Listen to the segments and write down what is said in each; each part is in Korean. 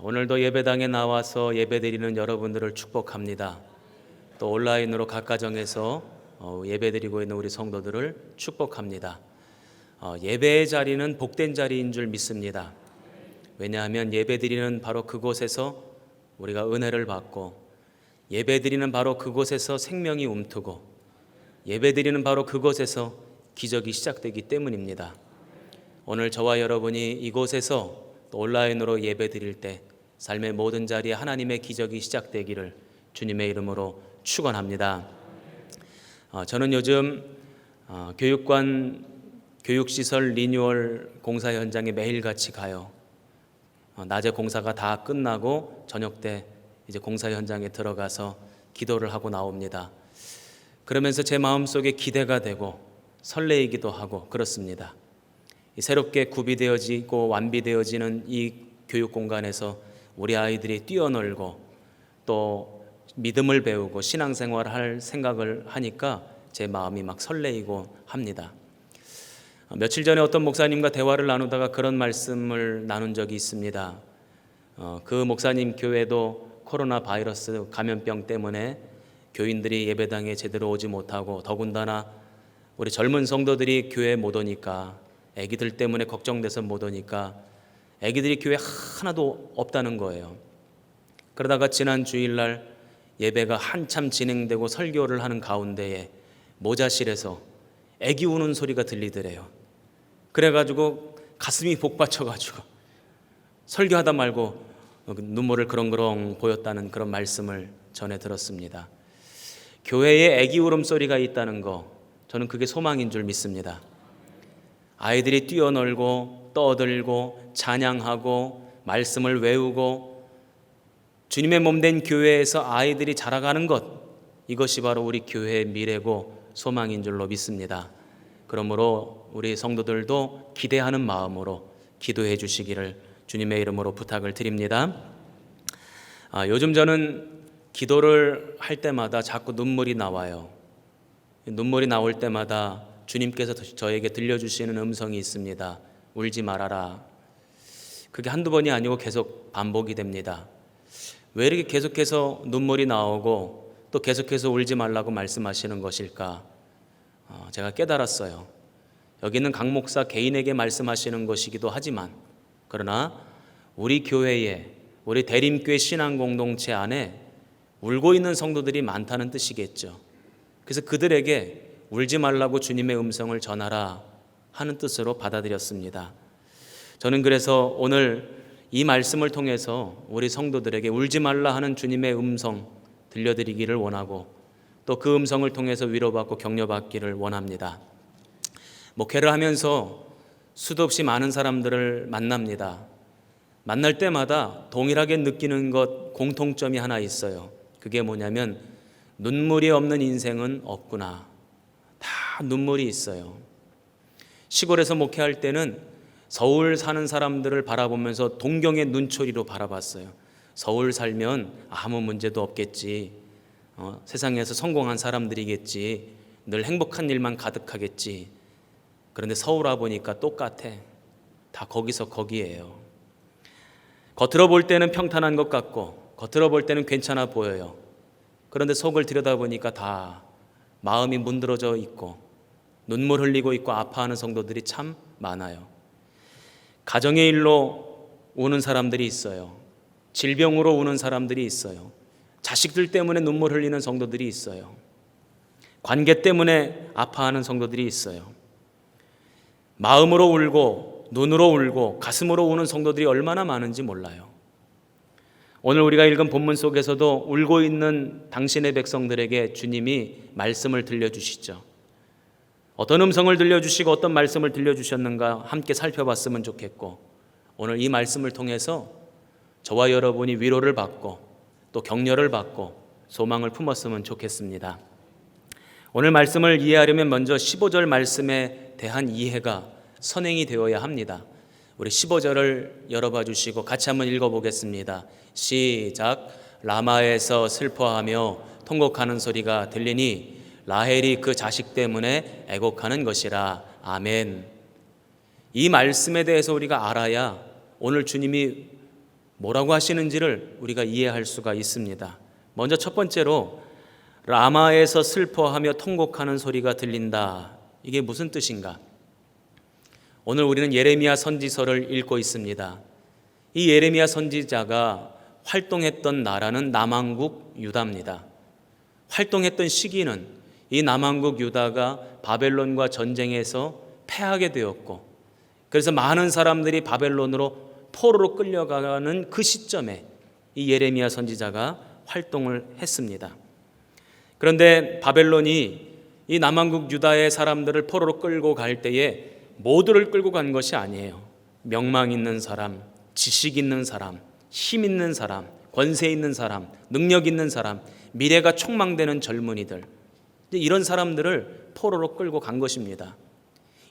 오늘도 예배당에 나와서 예배드리는 여러분들을 축복합니다. 또 온라인으로 각 가정에서 예배드리고 있는 우리 성도들을 축복합니다. 예배의 자리는 복된 자리인 줄 믿습니다. 왜냐하면 예배드리는 바로 그곳에서 우리가 은혜를 받고, 예배드리는 바로 그곳에서 생명이 움트고, 예배드리는 바로 그곳에서 기적이 시작되기 때문입니다. 오늘 저와 여러분이 이곳에서 또 온라인으로 예배드릴 때 삶의 모든 자리에 하나님의 기적이 시작되기를 주님의 이름으로 축원합니다. 저는 요즘 교육관 교육시설 리뉴얼 공사 현장에 매일같이 가요. 낮에 공사가 다 끝나고 저녁 때 이제 공사 현장에 들어가서 기도를 하고 나옵니다. 그러면서 제 마음속에 기대가 되고 설레이기도 하고 그렇습니다. 새롭게 구비되어지고 완비되어지는 이 교육 공간에서 우리 아이들이 뛰어놀고 또 믿음을 배우고 신앙생활을 할 생각을 하니까 제 마음이 막 설레이고 합니다. 며칠 전에 어떤 목사님과 대화를 나누다가 그런 말씀을 나눈 적이 있습니다. 그 목사님 교회도 코로나 바이러스 감염병 때문에 교인들이 예배당에 제대로 오지 못하고, 더군다나 우리 젊은 성도들이 교회에 못 오니까, 아기들 때문에 걱정돼서 못 오니까 아기들이 교회에 하나도 없다는 거예요. 그러다가 지난 주일날 예배가 한참 진행되고 설교를 하는 가운데에 모자실에서 아기 우는 소리가 들리더래요. 그래가지고 가슴이 복받쳐가지고 설교하다 말고 눈물을 그렁그렁 보였다는 그런 말씀을 전해 들었습니다. 교회에 아기 울음소리가 있다는 거, 저는 그게 소망인 줄 믿습니다. 아이들이 뛰어놀고 떠들고 찬양하고 말씀을 외우고 주님의 몸된 교회에서 아이들이 자라가는 것, 이것이 바로 우리 교회의 미래고 소망인 줄로 믿습니다. 그러므로 우리 성도들도 기대하는 마음으로 기도해 주시기를 주님의 이름으로 부탁을 드립니다. 요즘 저는 기도를 할 때마다 자꾸 눈물이 나와요. 눈물이 나올 때마다 주님께서 저에게 들려주시는 음성이 있습니다. 울지 말아라. 그게 한두 번이 아니고 계속 반복이 됩니다. 왜 이렇게 계속해서 눈물이 나오고 또 계속해서 울지 말라고 말씀하시는 것일까? 제가 깨달았어요. 여기는 강 목사 개인에게 말씀하시는 것이기도 하지만, 그러나 우리 교회에, 우리 대림교회 신앙공동체 안에 울고 있는 성도들이 많다는 뜻이겠죠. 그래서 그들에게 울지 말라고 주님의 음성을 전하라 하는 뜻으로 받아들였습니다. 저는 그래서 오늘 이 말씀을 통해서 우리 성도들에게 울지 말라 하는 주님의 음성 들려드리기를 원하고, 또 그 음성을 통해서 위로받고 격려받기를 원합니다. 목회를 하면서 수도 없이 많은 사람들을 만납니다. 만날 때마다 동일하게 느끼는 것, 공통점이 하나 있어요. 그게 뭐냐면 눈물이 없는 인생은 없구나. 다 눈물이 있어요. 시골에서 목회할 때는 서울 사는 사람들을 바라보면서 동경의 눈초리로 바라봤어요. 서울 살면 아무 문제도 없겠지, 세상에서 성공한 사람들이겠지, 늘 행복한 일만 가득하겠지. 그런데 서울 와보니까 똑같아. 다 거기서 거기예요. 겉으로 볼 때는 평탄한 것 같고, 겉으로 볼 때는 괜찮아 보여요. 그런데 속을 들여다보니까 다 마음이 문드러져 있고 눈물 흘리고 있고 아파하는 성도들이 참 많아요. 가정의 일로 우는 사람들이 있어요. 질병으로 우는 사람들이 있어요. 자식들 때문에 눈물 흘리는 성도들이 있어요. 관계 때문에 아파하는 성도들이 있어요. 마음으로 울고 눈으로 울고 가슴으로 우는 성도들이 얼마나 많은지 몰라요. 오늘 우리가 읽은 본문 속에서도 울고 있는 당신의 백성들에게 주님이 말씀을 들려주시죠. 어떤 음성을 들려주시고 어떤 말씀을 들려주셨는가 함께 살펴봤으면 좋겠고, 오늘 이 말씀을 통해서 저와 여러분이 위로를 받고 또 격려를 받고 소망을 품었으면 좋겠습니다. 오늘 말씀을 이해하려면 먼저 15절 말씀에 대한 이해가 선행이 되어야 합니다. 우리 15절을 열어봐 주시고 같이 한번 읽어보겠습니다. 시작. 라마에서 슬퍼하며 통곡하는 소리가 들리니 라헬이 그 자식 때문에 애곡하는 것이라. 아멘. 이 말씀에 대해서 우리가 알아야 오늘 주님이 뭐라고 하시는지를 우리가 이해할 수가 있습니다. 먼저 첫 번째로 라마에서 슬퍼하며 통곡하는 소리가 들린다. 이게 무슨 뜻인가? 오늘 우리는 예레미야 선지서를 읽고 있습니다. 이 예레미야 선지자가 활동했던 나라는 남왕국 유다입니다. 활동했던 시기는 이 남왕국 유다가 바벨론과 전쟁에서 패하게 되었고, 그래서 많은 사람들이 바벨론으로 포로로 끌려가는 그 시점에 이 예레미야 선지자가 활동을 했습니다. 그런데 바벨론이 이 남왕국 유다의 사람들을 포로로 끌고 갈 때에 모두를 끌고 간 것이 아니에요. 명망 있는 사람, 지식 있는 사람, 힘 있는 사람, 권세 있는 사람, 능력 있는 사람, 미래가 촉망되는 젊은이들, 이런 사람들을 포로로 끌고 간 것입니다.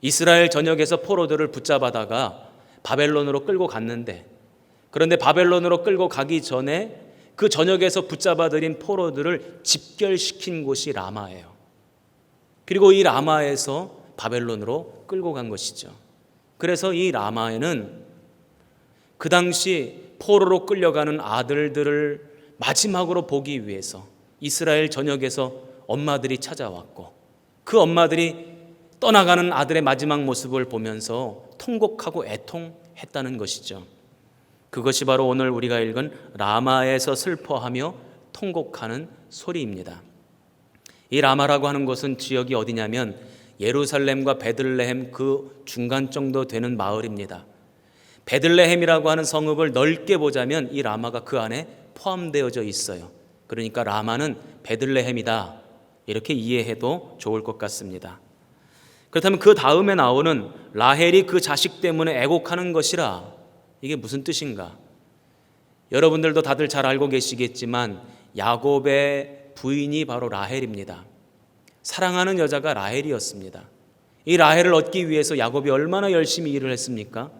이스라엘 전역에서 포로들을 붙잡아다가 바벨론으로 끌고 갔는데, 그런데 바벨론으로 끌고 가기 전에 그 전역에서 붙잡아들인 포로들을 집결시킨 곳이 라마예요. 그리고 이 라마에서 바벨론으로 끌고 간 것이죠. 그래서 이 라마에는 그 당시 포로로 끌려가는 아들들을 마지막으로 보기 위해서 이스라엘 전역에서 엄마들이 찾아왔고, 그 엄마들이 떠나가는 아들의 마지막 모습을 보면서 통곡하고 애통했다는 것이죠. 그것이 바로 오늘 우리가 읽은 라마에서 슬퍼하며 통곡하는 소리입니다. 이 라마라고 하는 곳은 지역이 어디냐면 예루살렘과 베들레헴 그 중간 정도 되는 마을입니다. 베들레헴이라고 하는 성읍을 넓게 보자면 이 라마가 그 안에 포함되어져 있어요. 그러니까 라마는 베들레헴이다, 이렇게 이해해도 좋을 것 같습니다. 그렇다면 그 다음에 나오는 라헬이 그 자식 때문에 애곡하는 것이라, 이게 무슨 뜻인가? 여러분들도 다들 잘 알고 계시겠지만 야곱의 부인이 바로 라헬입니다. 사랑하는 여자가 라헬이었습니다. 이 라헬을 얻기 위해서 야곱이 얼마나 열심히 일을 했습니까?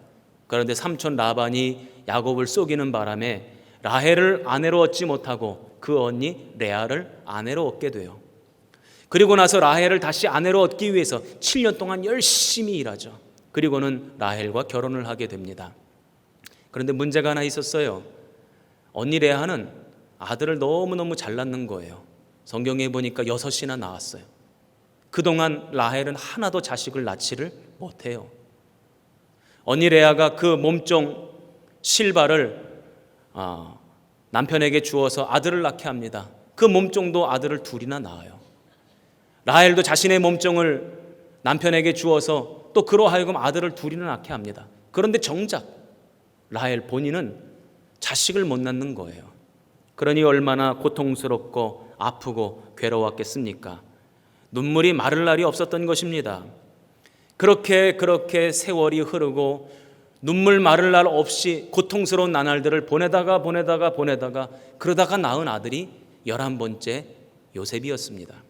그런데 삼촌 라반이 야곱을 속이는 바람에 라헬을 아내로 얻지 못하고 그 언니 레아를 아내로 얻게 돼요. 그리고 나서 라헬을 다시 아내로 얻기 위해서 7년 동안 열심히 일하죠. 그리고는 라헬과 결혼을 하게 됩니다. 그런데 문제가 하나 있었어요. 언니 레아는 아들을 너무너무 잘 낳는 거예요. 성경에 보니까 6이나 낳았어요. 그동안 라헬은 하나도 자식을 낳지를 못해요. 언니 레아가 그 몸종 실바를 남편에게 주어서 아들을 낳게 합니다. 그 몸종도 아들을 2이나 낳아요. 라헬도 자신의 몸종을 남편에게 주어서 또 그로 하여금 아들을 2이나 낳게 합니다. 그런데 정작 라헬 본인은 자식을 못 낳는 거예요. 그러니 얼마나 고통스럽고 아프고 괴로웠겠습니까? 눈물이 마를 날이 없었던 것입니다. 그렇게 세월이 흐르고 눈물 마를 날 없이 고통스러운 나날들을 보내다가 그러다가 낳은 아들이 11번째 요셉이었습니다.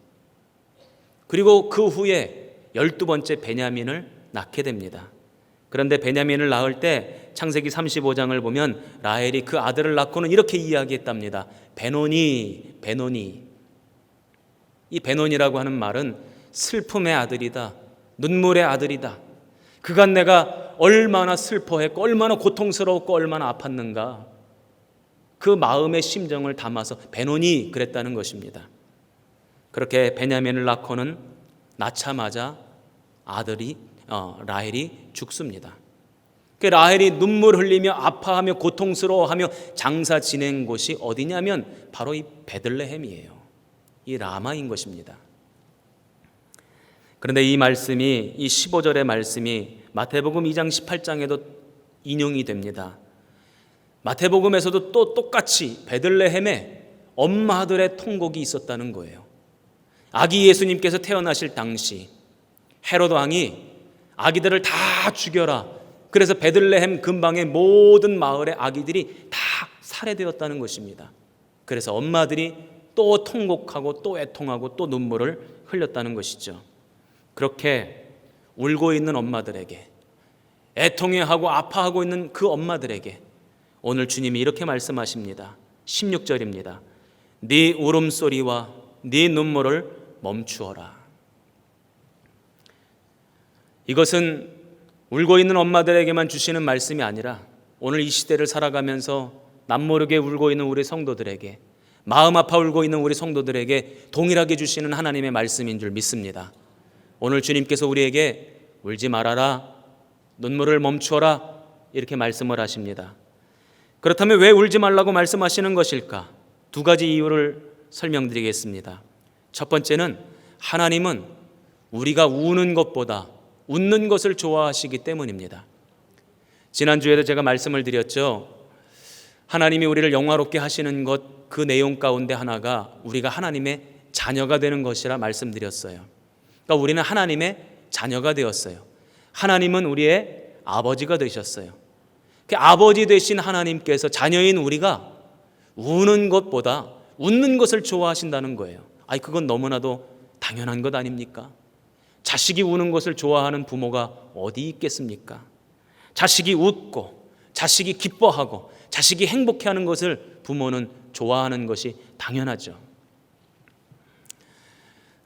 그리고 그 후에 12번째 베냐민을 낳게 됩니다. 그런데 베냐민을 낳을 때 창세기 35장을 보면 라헬이 그 아들을 낳고는 이렇게 이야기했답니다. 베노니. 이 베노니라고 하는 말은 슬픔의 아들이다, 눈물의 아들이다. 그간 내가 얼마나 슬퍼했고 얼마나 고통스러웠고 얼마나 아팠는가, 그 마음의 심정을 담아서 베노니 그랬다는 것입니다. 그렇게 베냐민을 낳고는 낳자마자 아들이 라헬이 죽습니다. 그 라헬이 눈물 흘리며 아파하며 고통스러워하며 장사 지낸 곳이 어디냐면 바로 이 베들레헴이에요. 이 라마인 것입니다. 그런데 이 말씀이, 이 15절의 말씀이 마태복음 2장 18장에도 인용이 됩니다. 마태복음에서도 또 똑같이 베들레헴에 엄마들의 통곡이 있었다는 거예요. 아기 예수님께서 태어나실 당시 헤롯 왕이 아기들을 다 죽여라, 그래서 베들레헴 근방의 모든 마을의 아기들이 다 살해되었다는 것입니다. 그래서 엄마들이 또 통곡하고 또 애통하고 또 눈물을 흘렸다는 것이죠. 그렇게 울고 있는 엄마들에게, 애통해하고 아파하고 있는 그 엄마들에게 오늘 주님이 이렇게 말씀하십니다. 16절입니다. 네 울음소리와 네 눈물을 멈추어라. 이것은 울고 있는 엄마들에게만 주시는 말씀이 아니라 오늘 이 시대를 살아가면서 남모르게 울고 있는 우리 성도들에게, 마음 아파 울고 있는 우리 성도들에게 동일하게 주시는 하나님의 말씀인 줄 믿습니다. 오늘 주님께서 우리에게 울지 말아라, 눈물을 멈추어라 이렇게 말씀을 하십니다. 그렇다면 왜 울지 말라고 말씀하시는 것일까? 두 가지 이유를 설명드리겠습니다. 첫 번째는 하나님은 우리가 우는 것보다 웃는 것을 좋아하시기 때문입니다. 지난주에도 제가 말씀을 드렸죠. 하나님이 우리를 영화롭게 하시는 것, 그 내용 가운데 하나가 우리가 하나님의 자녀가 되는 것이라 말씀드렸어요. 그러니까 우리는 하나님의 자녀가 되었어요. 하나님은 우리의 아버지가 되셨어요. 그 아버지 되신 하나님께서 자녀인 우리가 우는 것보다 웃는 것을 좋아하신다는 거예요. 그건 너무나도 당연한 것 아닙니까? 자식이 우는 것을 좋아하는 부모가 어디 있겠습니까? 자식이 웃고 자식이 기뻐하고 자식이 행복해하는 것을 부모는 좋아하는 것이 당연하죠.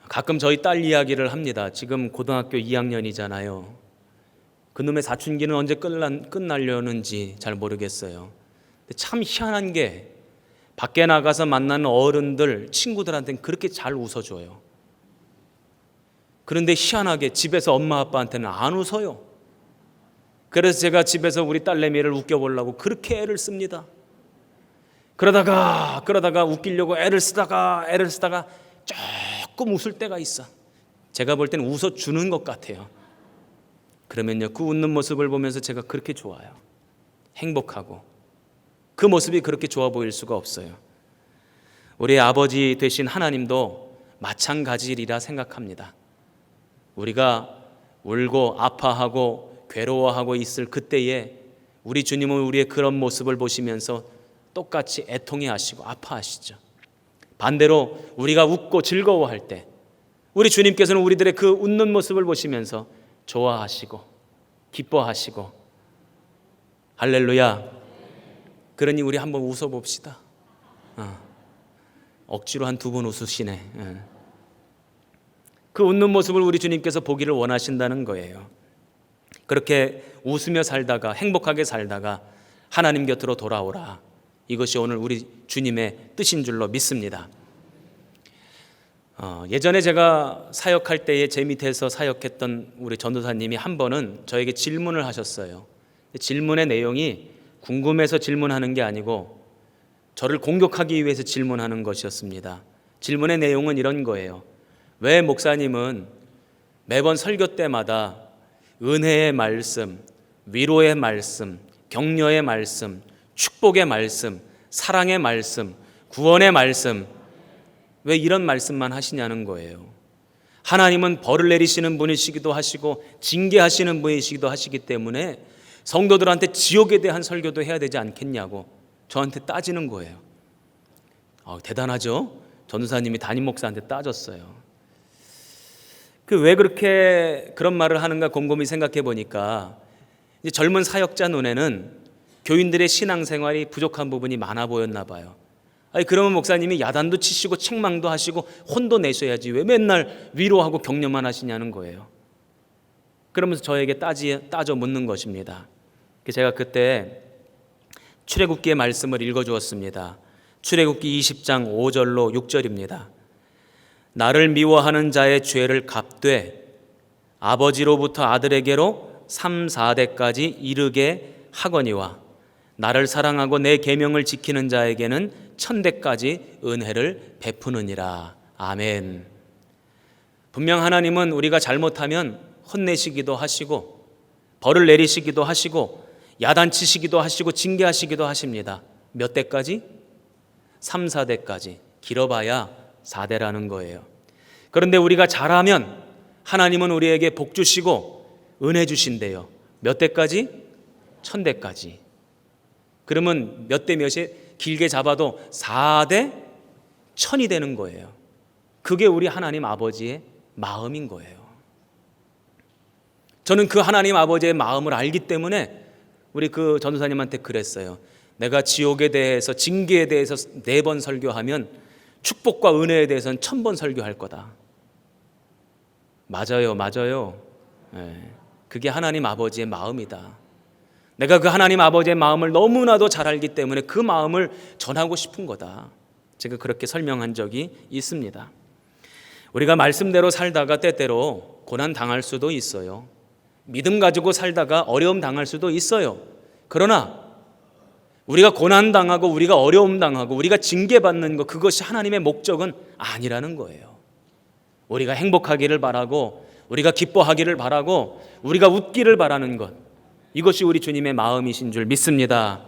가끔 저희 딸 이야기를 합니다. 지금 고등학교 2학년이잖아요. 그놈의 사춘기는 언제 끝나려는지 잘 모르겠어요. 근데 참 희한한 게 밖에 나가서 만나는 어른들, 친구들한테는 그렇게 잘 웃어줘요. 그런데 희한하게 집에서 엄마 아빠한테는 안 웃어요. 그래서 제가 집에서 우리 딸내미를 웃겨보려고 그렇게 애를 씁니다. 그러다가 웃기려고 애를 쓰다가 조금 웃을 때가 있어. 제가 볼 때는 웃어주는 것 같아요. 그러면요, 그 웃는 모습을 보면서 제가 그렇게 좋아요. 행복하고. 그 모습이 그렇게 좋아 보일 수가 없어요. 우리 아버지 되신 하나님도 마찬가지리라 생각합니다. 우리가 울고 아파하고 괴로워하고 있을 그때에 우리 주님은 우리의 그런 모습을 보시면서 똑같이 애통해 하시고 아파하시죠. 반대로 우리가 웃고 즐거워할 때 우리 주님께서는 우리들의 그 웃는 모습을 보시면서 좋아하시고 기뻐하시고, 할렐루야. 그러니 우리 한번 웃어봅시다. 억지로 한 2번 웃으시네. 그 웃는 모습을 우리 주님께서 보기를 원하신다는 거예요. 그렇게 웃으며 살다가 행복하게 살다가 하나님 곁으로 돌아오라. 이것이 오늘 우리 주님의 뜻인 줄로 믿습니다. 예전에 제가 사역할 때에 제 밑에서 사역했던 우리 전도사님이 한 번은 저에게 질문을 하셨어요. 질문의 내용이 궁금해서 질문하는 게 아니고 저를 공격하기 위해서 질문하는 것이었습니다. 질문의 내용은 이런 거예요. 왜 목사님은 매번 설교 때마다 은혜의 말씀, 위로의 말씀, 격려의 말씀, 축복의 말씀, 사랑의 말씀, 구원의 말씀, 왜 이런 말씀만 하시냐는 거예요. 하나님은 벌을 내리시는 분이시기도 하시고 징계하시는 분이시기도 하시기 때문에 성도들한테 지옥에 대한 설교도 해야 되지 않겠냐고 저한테 따지는 거예요. 대단하죠? 전도사님이 담임 목사한테 따졌어요. 왜 그렇게 그런 말을 하는가 곰곰이 생각해 보니까 이제 젊은 사역자 눈에는 교인들의 신앙생활이 부족한 부분이 많아 보였나 봐요. 그러면 목사님이 야단도 치시고 책망도 하시고 혼도 내셔야지 왜 맨날 위로하고 격려만 하시냐는 거예요. 그러면서 저에게 따져 묻는 것입니다. 제가 그때 출애굽기의 말씀을 읽어주었습니다. 출애굽기 20장 5절로 6절입니다. 나를 미워하는 자의 죄를 갚되 아버지로부터 아들에게로 3, 4대까지 이르게 하거니와 나를 사랑하고 내 계명을 지키는 자에게는 1000대까지 은혜를 베푸느니라. 아멘. 분명 하나님은 우리가 잘못하면 혼내시기도 하시고 벌을 내리시기도 하시고 야단치시기도 하시고 징계하시기도 하십니다. 몇 대까지? 3, 4대까지. 길어봐야 4대라는 거예요. 그런데 우리가 잘하면 하나님은 우리에게 복 주시고 은혜 주신대요. 몇 대까지? 1000대까지. 그러면 몇 대 몇이 길게 잡아도 4대 1000이 되는 거예요. 그게 우리 하나님 아버지의 마음인 거예요. 저는 그 하나님 아버지의 마음을 알기 때문에 우리 그 전도사님한테 그랬어요. 내가 지옥에 대해서 징계에 대해서 4번 설교하면 축복과 은혜에 대해서는 1000번 설교할 거다. 맞아요. 그게 하나님 아버지의 마음이다. 내가 그 하나님 아버지의 마음을 너무나도 잘 알기 때문에 그 마음을 전하고 싶은 거다. 제가 그렇게 설명한 적이 있습니다. 우리가 말씀대로 살다가 때때로 고난 당할 수도 있어요. 믿음 가지고 살다가 어려움 당할 수도 있어요. 그러나 우리가 고난 당하고 우리가 어려움 당하고 우리가 징계받는 것, 그것이 하나님의 목적은 아니라는 거예요. 우리가 행복하기를 바라고 우리가 기뻐하기를 바라고 우리가 웃기를 바라는 것, 이것이 우리 주님의 마음이신 줄 믿습니다.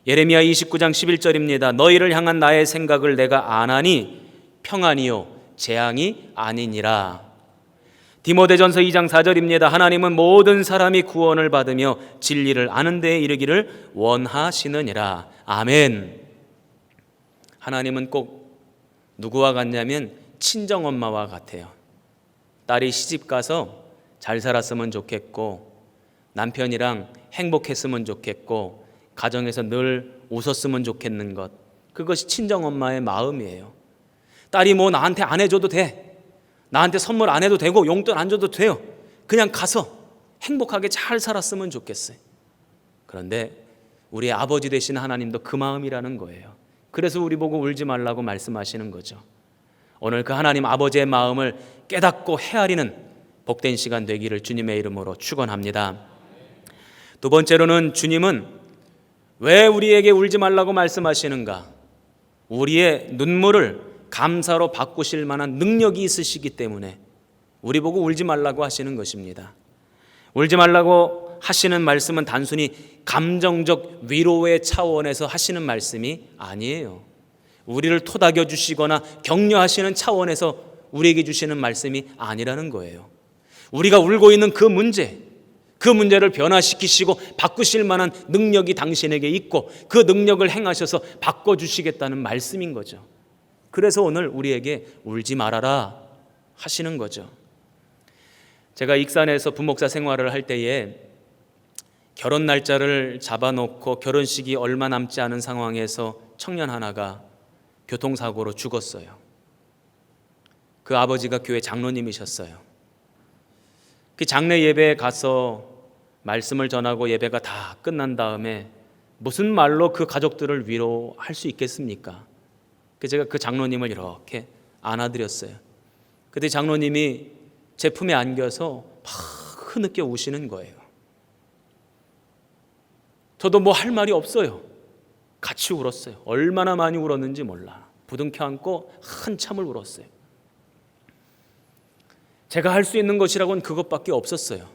예레미야 29장 11절입니다. 너희를 향한 나의 생각을 내가 아나니 평안이요 재앙이 아니니라. 디모데전서 2장 4절입니다. 하나님은 모든 사람이 구원을 받으며 진리를 아는 데에 이르기를 원하시느니라. 아멘. 하나님은 꼭 누구와 같냐면 친정엄마와 같아요. 딸이 시집가서 잘 살았으면 좋겠고 남편이랑 행복했으면 좋겠고 가정에서 늘 웃었으면 좋겠는 것, 그것이 친정엄마의 마음이에요. 딸이 뭐 나한테 안 해줘도 돼, 나한테 선물 안 해도 되고 용돈 안 줘도 돼요, 그냥 가서 행복하게 잘 살았으면 좋겠어요. 그런데 우리 아버지 되신 하나님도 그 마음이라는 거예요. 그래서 우리 보고 울지 말라고 말씀하시는 거죠. 오늘 그 하나님 아버지의 마음을 깨닫고 헤아리는 복된 시간 되기를 주님의 이름으로 축원합니다. 두 번째로는 주님은 왜 우리에게 울지 말라고 말씀하시는가? 우리의 눈물을 감사로 바꾸실 만한 능력이 있으시기 때문에 우리 보고 울지 말라고 하시는 것입니다. 울지 말라고 하시는 말씀은 단순히 감정적 위로의 차원에서 하시는 말씀이 아니에요. 우리를 토닥여 주시거나 격려하시는 차원에서 우리에게 주시는 말씀이 아니라는 거예요. 우리가 울고 있는 그 문제를 변화시키시고 바꾸실 만한 능력이 당신에게 있고 그 능력을 행하셔서 바꿔주시겠다는 말씀인 거죠. 그래서 오늘 우리에게 울지 말아라 하시는 거죠. 제가 익산에서 부목사 생활을 할 때에 결혼 날짜를 잡아놓고 결혼식이 얼마 남지 않은 상황에서 청년 하나가 교통사고로 죽었어요. 그 아버지가 교회 장로님이셨어요. 그 장례 예배에 가서 말씀을 전하고 예배가 다 끝난 다음에 무슨 말로 그 가족들을 위로할 수 있겠습니까? 제가 그 장로님을 이렇게 안아드렸어요. 그때 장로님이 제 품에 안겨서 막 흐느껴 우시는 거예요. 저도 뭐 할 말이 없어요. 같이 울었어요. 얼마나 많이 울었는지 몰라. 부둥켜 안고 한참을 울었어요. 제가 할 수 있는 것이라고는 그것밖에 없었어요.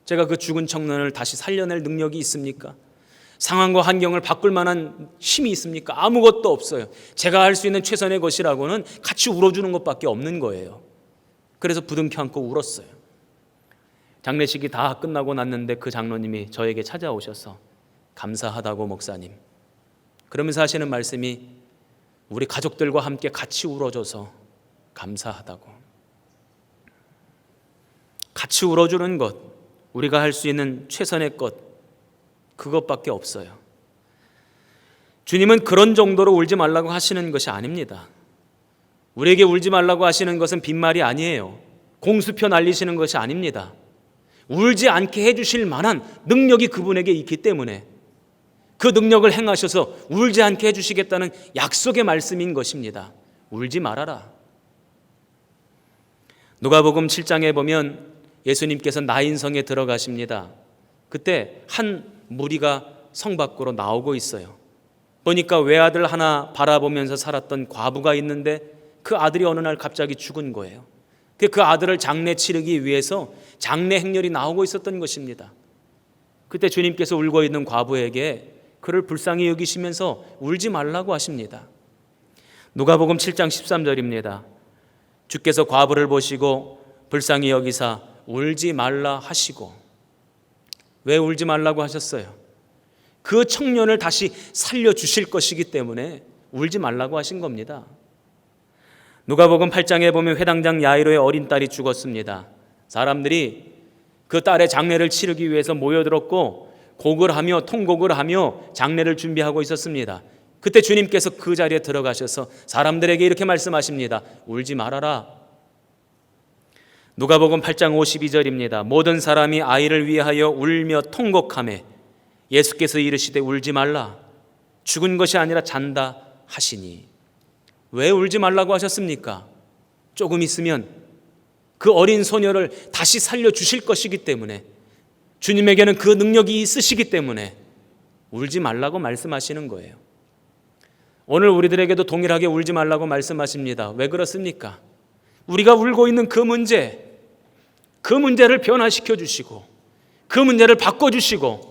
제가 그 죽은 청년을 다시 살려낼 능력이 있습니까? 상황과 환경을 바꿀 만한 힘이 있습니까? 아무것도 없어요. 제가 할 수 있는 최선의 것이라고는 같이 울어주는 것밖에 없는 거예요. 그래서 부둥켜 안고 울었어요. 장례식이 다 끝나고 났는데 그 장로님이 저에게 찾아오셔서 감사하다고 목사님, 그러면서 하시는 말씀이 우리 가족들과 함께 같이 울어줘서 감사하다고. 같이 울어주는 것, 우리가 할 수 있는 최선의 것, 그것밖에 없어요. 주님은 그런 정도로 울지 말라고 하시는 것이 아닙니다. 우리에게 울지 말라고 하시는 것은 빈말이 아니에요. 공수표 날리시는 것이 아닙니다. 울지 않게 해주실 만한 능력이 그분에게 있기 때문에 그 능력을 행하셔서 울지 않게 해주시겠다는 약속의 말씀인 것입니다. 울지 말아라. 누가복음 7장에 보면 예수님께서 나인성에 들어가십니다. 그때 한 무리가 성 밖으로 나오고 있어요. 보니까 외아들 하나 바라보면서 살았던 과부가 있는데 그 아들이 어느 날 갑자기 죽은 거예요. 그 아들을 장례 치르기 위해서 장례 행렬이 나오고 있었던 것입니다. 그때 주님께서 울고 있는 과부에게 그를 불쌍히 여기시면서 울지 말라고 하십니다. 누가복음 7장 13절입니다. 주께서 과부를 보시고 불쌍히 여기사 울지 말라 하시고. 왜 울지 말라고 하셨어요? 그 청년을 다시 살려주실 것이기 때문에 울지 말라고 하신 겁니다. 누가복음 8장에 보면 회당장 야이로의 어린 딸이 죽었습니다. 사람들이 그 딸의 장례를 치르기 위해서 모여들었고 곡을 하며 통곡을 하며 장례를 준비하고 있었습니다. 그때 주님께서 그 자리에 들어가셔서 사람들에게 이렇게 말씀하십니다. 울지 말아라. 누가복음 8장 52절입니다. 모든 사람이 아이를 위하여 울며 통곡하매 예수께서 이르시되 울지 말라 죽은 것이 아니라 잔다 하시니. 왜 울지 말라고 하셨습니까? 조금 있으면 그 어린 소녀를 다시 살려주실 것이기 때문에, 주님에게는 그 능력이 있으시기 때문에 울지 말라고 말씀하시는 거예요. 오늘 우리들에게도 동일하게 울지 말라고 말씀하십니다. 왜 그렇습니까? 우리가 울고 있는 그 문제를 변화시켜 주시고, 그 문제를 바꿔주시고,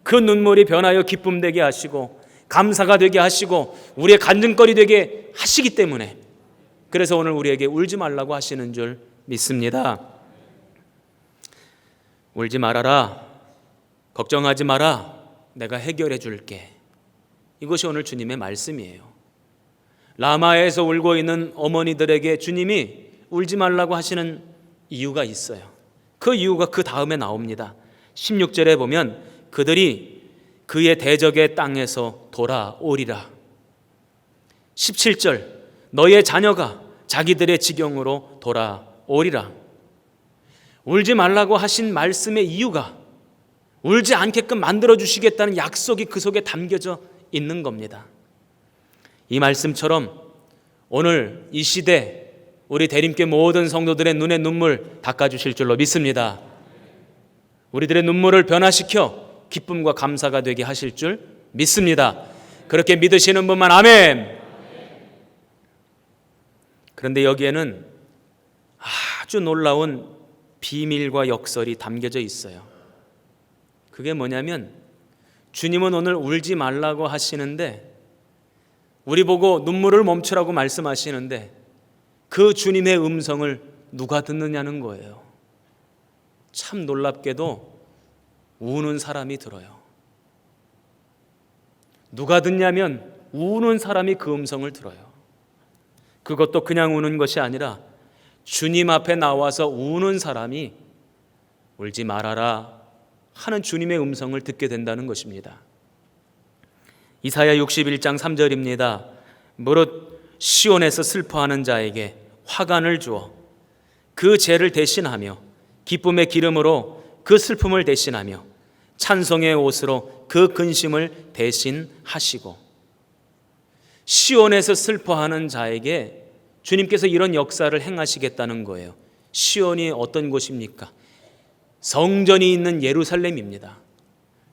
그 눈물이 변하여 기쁨 되게 하시고 감사가 되게 하시고 우리의 간증거리 되게 하시기 때문에, 그래서 오늘 우리에게 울지 말라고 하시는 줄 믿습니다. 울지 말아라, 걱정하지 마라, 내가 해결해 줄게. 이것이 오늘 주님의 말씀이에요. 라마에서 울고 있는 어머니들에게 주님이 울지 말라고 하시는 이유가 있어요. 그 이유가 그 다음에 나옵니다. 16절에 보면 그들이 그의 대적의 땅에서 돌아오리라. 17절, 너의 자녀가 자기들의 지경으로 돌아오리라. 울지 말라고 하신 말씀의 이유가 울지 않게끔 만들어주시겠다는 약속이 그 속에 담겨져 있는 겁니다. 이 말씀처럼 오늘 이 시대 우리 대림교회 모든 성도들의 눈에 눈물 닦아주실 줄로 믿습니다. 우리들의 눈물을 변화시켜 기쁨과 감사가 되게 하실 줄 믿습니다. 그렇게 믿으시는 분만 아멘. 그런데 여기에는 아주 놀라운 비밀과 역설이 담겨져 있어요. 그게 뭐냐면, 주님은 오늘 울지 말라고 하시는데, 우리 보고 눈물을 멈추라고 말씀하시는데, 그 주님의 음성을 누가 듣느냐는 거예요. 참 놀랍게도 우는 사람이 들어요. 누가 듣냐면 우는 사람이 그 음성을 들어요. 그것도 그냥 우는 것이 아니라 주님 앞에 나와서 우는 사람이 울지 말아라 하는 주님의 음성을 듣게 된다는 것입니다. 이사야 61장 3절입니다. 무릇 시온에서 슬퍼하는 자에게 화관을 주어 그 죄를 대신하며 기쁨의 기름으로 그 슬픔을 대신하며 찬송의 옷으로 그 근심을 대신하시고. 시온에서 슬퍼하는 자에게 주님께서 이런 역사를 행하시겠다는 거예요. 시온이 어떤 곳입니까? 성전이 있는 예루살렘입니다.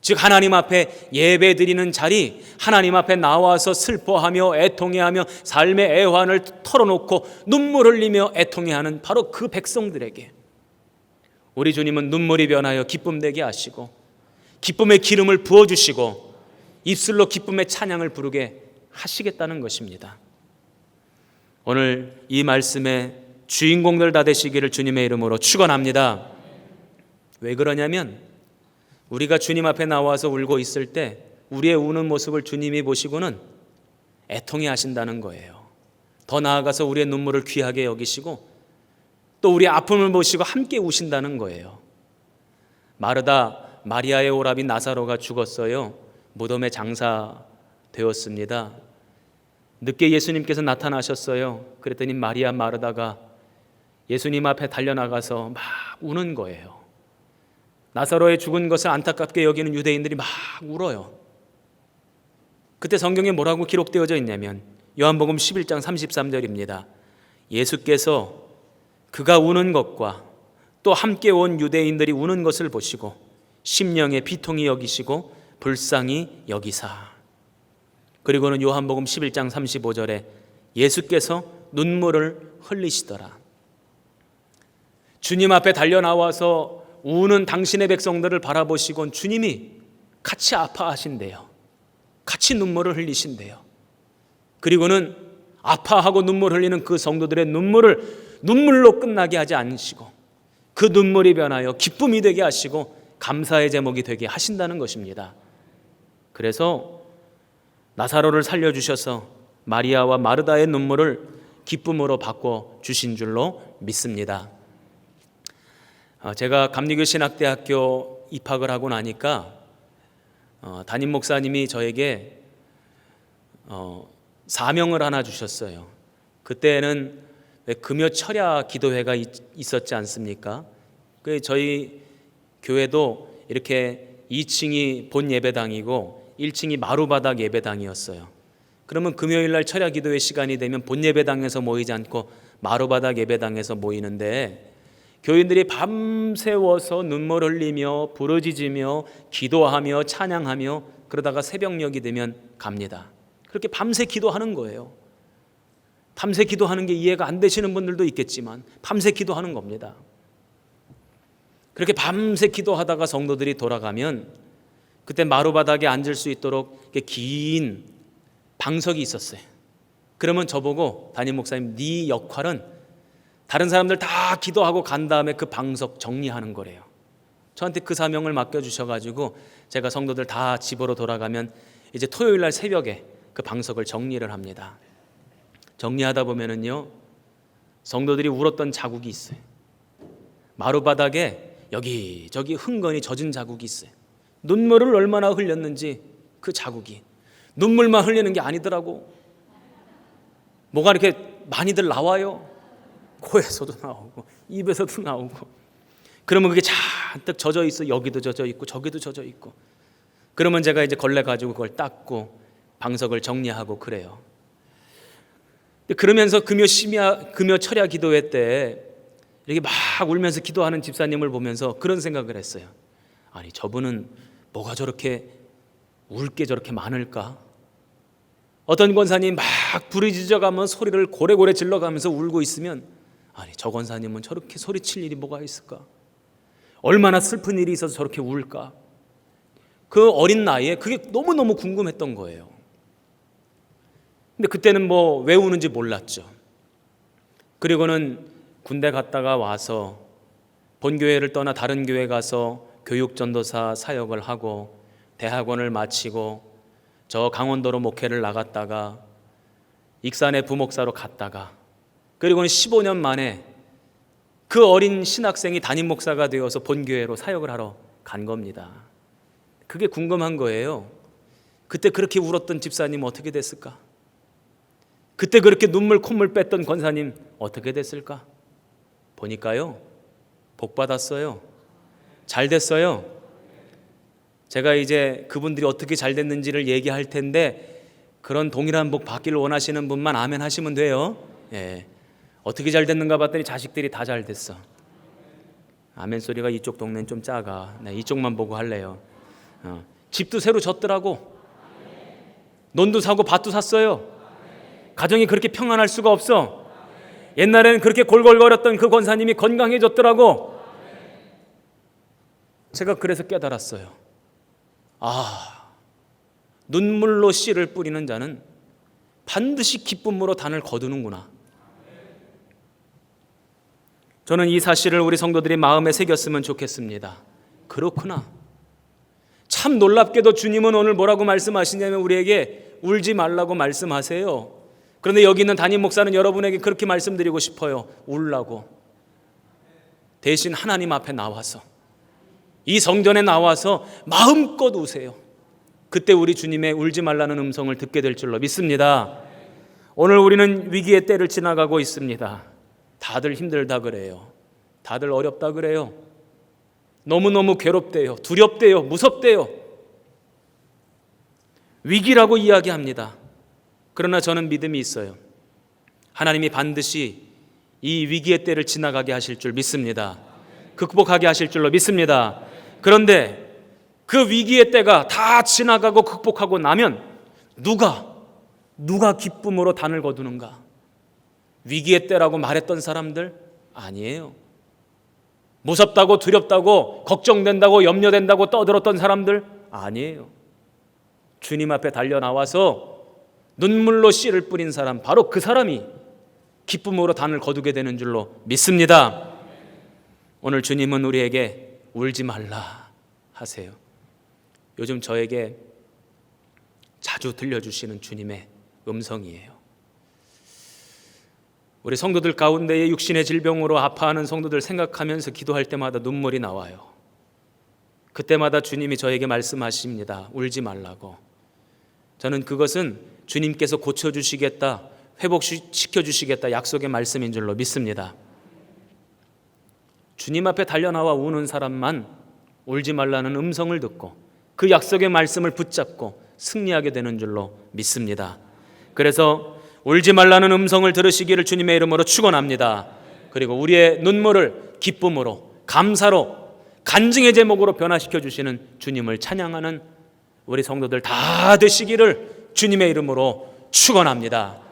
즉 하나님 앞에 예배드리는 자리, 하나님 앞에 나와서 슬퍼하며 애통해하며 삶의 애환을 털어놓고 눈물 흘리며 애통해하는 바로 그 백성들에게 우리 주님은 눈물이 변하여 기쁨 되게 하시고 기쁨의 기름을 부어주시고 입술로 기쁨의 찬양을 부르게 하시겠다는 것입니다. 오늘 이 말씀의 주인공들 다 되시기를 주님의 이름으로 축원합니다. 왜 그러냐면 우리가 주님 앞에 나와서 울고 있을 때 우리의 우는 모습을 주님이 보시고는 애통해 하신다는 거예요. 더 나아가서 우리의 눈물을 귀하게 여기시고 또 우리의 아픔을 보시고 함께 우신다는 거예요. 마리아의 오라비 나사로가 죽었어요. 무덤에 장사되었습니다. 늦게 예수님께서 나타나셨어요. 그랬더니 마리아 마르다가 예수님 앞에 달려나가서 막 우는 거예요. 나사로의 죽은 것을 안타깝게 여기는 유대인들이 막 울어요. 그때 성경에 뭐라고 기록되어져 있냐면 요한복음 11장 33절입니다. 예수께서 그가 우는 것과 또 함께 온 유대인들이 우는 것을 보시고 심령에 비통히 여기시고 불쌍히 여기사. 그리고는 요한복음 11장 35절에 예수께서 눈물을 흘리시더라. 주님 앞에 달려나와서 우는 당신의 백성들을 바라보시곤 주님이 같이 아파하신대요. 같이 눈물을 흘리신대요. 그리고는 아파하고 눈물 흘리는 그 성도들의 눈물을 눈물로 끝나게 하지 않으시고 그 눈물이 변하여 기쁨이 되게 하시고 감사의 제목이 되게 하신다는 것입니다. 그래서 나사로를 살려주셔서 마리아와 마르다의 눈물을 기쁨으로 바꿔주신 줄로 믿습니다. 제가 감리교 신학대학교 입학을 하고 나니까 담임 목사님이 저에게 사명을 하나 주셨어요. 그때는 금요 철야 기도회가 있었지 않습니까? 저희 교회도 이렇게 2층이 본 예배당이고 1층이 마루바닥 예배당이었어요. 그러면 금요일 날 철야 기도회 시간이 되면 본 예배당에서 모이지 않고 마루바닥 예배당에서 모이는데, 교인들이 밤새워서 눈물 흘리며 부르짖으며 기도하며 찬양하며 그러다가 새벽녘이 되면 갑니다. 그렇게 밤새 기도하는 거예요. 밤새 기도하는 게 이해가 안 되시는 분들도 있겠지만 밤새 기도하는 겁니다. 그렇게 밤새 기도하다가 성도들이 돌아가면 그때 마루바닥에 앉을 수 있도록 긴 방석이 있었어요. 그러면 저보고 담임 목사님, 네 역할은 다른 사람들 다 기도하고 간 다음에 그 방석 정리하는 거래요. 저한테 그 사명을 맡겨주셔가지고 제가 성도들 다 집으로 돌아가면 이제 토요일 날 새벽에 그 방석을 정리를 합니다. 정리하다 보면은요, 성도들이 울었던 자국이 있어요. 마루바닥에 여기저기 흥건히 젖은 자국이 있어요. 눈물을 얼마나 흘렸는지 그 자국이. 눈물만 흘리는 게 아니더라고. 뭐가 이렇게 많이들 나와요. 코에서도 나오고 입에서도 나오고. 그러면 그게 잔뜩 젖어 있어. 여기도 젖어 있고 저기도 젖어 있고. 그러면 제가 이제 걸레 가지고 그걸 닦고 방석을 정리하고 그래요. 그러면서 금요 철야 기도회 때 이렇게 막 울면서 기도하는 집사님을 보면서 그런 생각을 했어요. 아니, 저분은 뭐가 저렇게 울 게 저렇게 많을까? 어떤 권사님 막 부르짖어가면 소리를 고래고래 질러가면서 울고 있으면, 아니, 저 권사님은 저렇게 소리칠 일이 뭐가 있을까? 얼마나 슬픈 일이 있어서 저렇게 울까? 그 어린 나이에 그게 너무너무 궁금했던 거예요. 근데 그때는 뭐 왜 우는지 몰랐죠. 그리고는 군대 갔다가 와서 본교회를 떠나 다른 교회 가서 교육전도사 사역을 하고 대학원을 마치고 저 강원도로 목회를 나갔다가 익산의 부목사로 갔다가, 그리고는 15년 만에 그 어린 신학생이 담임 목사가 되어서 본교회로 사역을 하러 간 겁니다. 그게 궁금한 거예요. 그때 그렇게 울었던 집사님 어떻게 됐을까? 그때 그렇게 눈물 콧물 뺐던 권사님 어떻게 됐을까? 보니까요, 복 받았어요. 잘 됐어요. 제가 이제 그분들이 어떻게 잘 됐는지를 얘기할 텐데, 그런 동일한 복 받기를 원하시는 분만 아멘 하시면 돼요. 예. 어떻게 잘 됐는가 봤더니 자식들이 다 잘 됐어. 아멘 소리가 이쪽 동네는 좀 작아. 네, 이쪽만 보고 할래요. 집도 새로 졌더라고. 논도 사고 밭도 샀어요. 가정이 그렇게 평안할 수가 없어. 옛날에는 그렇게 골골거렸던 그 권사님이 건강해졌더라고. 제가 그래서 깨달았어요. 아, 눈물로 씨를 뿌리는 자는 반드시 기쁨으로 단을 거두는구나. 저는 이 사실을 우리 성도들이 마음에 새겼으면 좋겠습니다. 그렇구나. 참 놀랍게도 주님은 오늘 뭐라고 말씀하시냐면 우리에게 울지 말라고 말씀하세요. 그런데 여기 있는 담임 목사는 여러분에게 그렇게 말씀드리고 싶어요. 울라고. 대신 하나님 앞에 나와서, 이 성전에 나와서 마음껏 우세요. 그때 우리 주님의 울지 말라는 음성을 듣게 될 줄로 믿습니다. 오늘 우리는 위기의 때를 지나가고 있습니다. 다들 힘들다 그래요. 다들 어렵다 그래요. 너무너무 괴롭대요. 두렵대요. 무섭대요. 위기라고 이야기합니다. 그러나 저는 믿음이 있어요. 하나님이 반드시 이 위기의 때를 지나가게 하실 줄 믿습니다. 극복하게 하실 줄로 믿습니다. 그런데 그 위기의 때가 다 지나가고 극복하고 나면 누가 기쁨으로 단을 거두는가? 위기의 때라고 말했던 사람들? 아니에요. 무섭다고 두렵다고 걱정된다고 염려된다고 떠들었던 사람들? 아니에요. 주님 앞에 달려나와서 눈물로 씨를 뿌린 사람, 바로 그 사람이 기쁨으로 단을 거두게 되는 줄로 믿습니다. 오늘 주님은 우리에게 울지 말라 하세요. 요즘 저에게 자주 들려주시는 주님의 음성이에요. 우리 성도들 가운데에 육신의 질병으로 아파하는 성도들 생각하면서 기도할 때마다 눈물이 나와요. 그때마다 주님이 저에게 말씀하십니다. 울지 말라고. 저는 그것은 주님께서 고쳐주시겠다, 회복시켜주시겠다 약속의 말씀인 줄로 믿습니다. 주님 앞에 달려나와 우는 사람만 울지 말라는 음성을 듣고 그 약속의 말씀을 붙잡고 승리하게 되는 줄로 믿습니다. 그래서 울지 말라는 음성을 들으시기를 주님의 이름으로 축원합니다. 그리고 우리의 눈물을 기쁨으로, 감사로, 간증의 제목으로 변화시켜 주시는 주님을 찬양하는 우리 성도들 다 되시기를 주님의 이름으로 축원합니다.